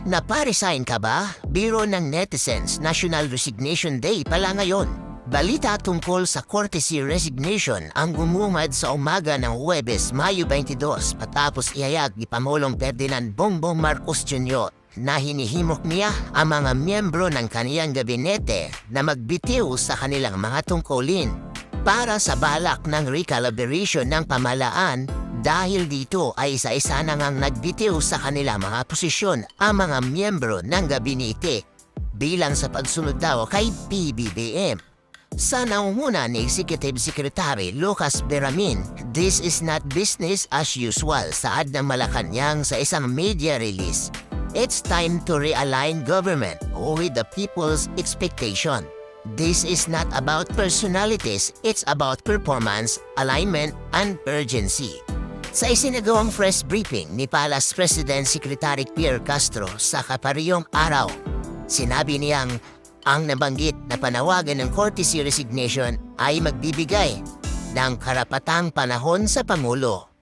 Naparesign ka ba? Biro ng Netizens, National Resignation Day pala ngayon. Balita tungkol sa courtesy resignation ang gumungad sa umaga ng Huwebes, Mayo 22 patapos ihayag ni Pangulong Ferdinand Bongbong Marcos Jr. na hinihimok niya ang mga miyembro ng kaniyang gabinete na magbitiw sa kanilang mga tungkulin para sa balak ng recalibration ng pamahalaan. Dahil dito ay isa-isa na ngang nagbitiw sa kanila mga posisyon ang mga miyembro ng gabinete bilang sa pagsunod daw kay PBBM. Sa nangunguna ni Executive Secretary Lucas Berramin, this is not business as usual, saad ng Malacanang sa isang media release. It's time to realign government with the people's expectation. This is not about personalities, it's about performance, alignment, and urgency. Sa isinagawang press briefing ni Palace President Secretary Pierre Castro sa kaparehong araw, sinabi niyang ang nabanggit na panawagan ng courtesy resignation ay magbibigay ng karapatang panahon sa Pangulo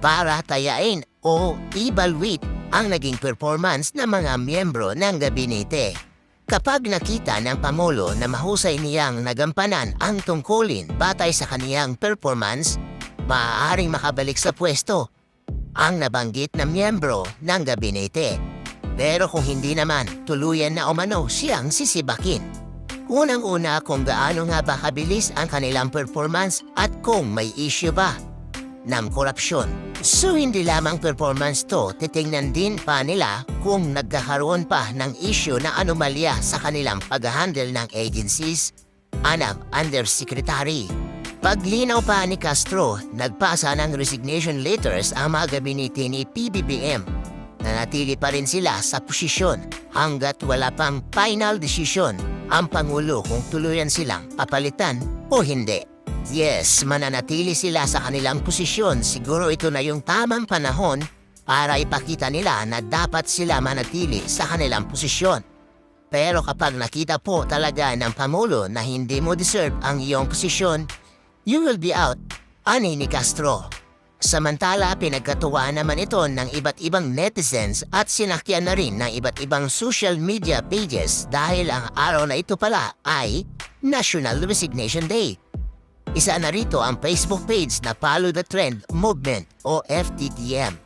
para tayain o evaluate ang naging performance ng mga miyembro ng gabinete. Kapag nakita ng Pangulo na mahusay niyang nagampanan ang tungkulin batay sa kaniyang performance, maaaring makabalik sa pwesto ang nabanggit na miyembro ng gabinete. Pero kung hindi naman, tuluyan na umano siyang sisibakin. Unang-una kung gaano nga ba kabilis ang kanilang performance at kung may issue ba ng korupsyon. So hindi lamang performance to, titingnan din pa nila kung nagkakaroon pa ng issue na anomalya sa kanilang pag-handle ng agencies, undersecretary. Paglinaw pa ni Castro, nagpasa ng resignation letters ang mga gabinete ni PBBM. Nanatili pa rin sila sa posisyon hanggat wala pang final decision ang Pangulo kung tuluyan silang papalitan o hindi. Yes, mananatili sila sa kanilang posisyon. Siguro ito na yung tamang panahon para ipakita nila na dapat sila manatili sa kanilang posisyon. Pero kapag nakita po talaga ng Pangulo na hindi mo deserve ang iyong posisyon, you will be out, ani ni Castro. Samantala, pinagkatuwaan naman ito ng iba't ibang netizens at sinakyan na rin ng iba't ibang social media pages dahil ang araw na ito pala ay National Resignation Day. Isa na rito ang Facebook page na Follow the Trend Movement o FTTM.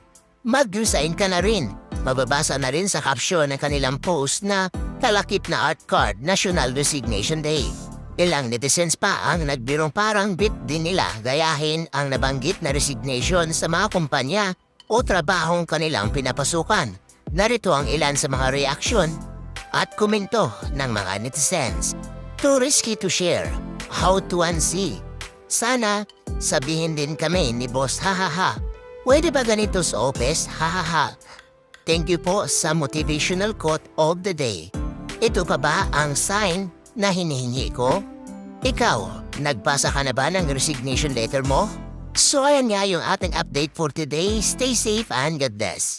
Mag-resign ka na rin. Mababasa na rin sa caption ng kanilang post na kalakip na art card National Resignation Day. Ilang netizens pa ang nagbirong parang bit din nila gayahin ang nabanggit na resignation sa mga kumpanya o trabahong kanilang pinapasukan. Narito ang ilan sa mga reaksyon at komento ng mga netizens. Too risky to share. How to unsee. Sana sabihin din kami ni Boss hahaha. Pwede ba ganito sa office? Hahaha. Thank you po sa motivational quote of the day. Ito pa ba ang sign na hinihingi ko? Ikaw, nagbasa ka na ba ng resignation letter mo? So ayan nga yung ating update for today. Stay safe and God bless.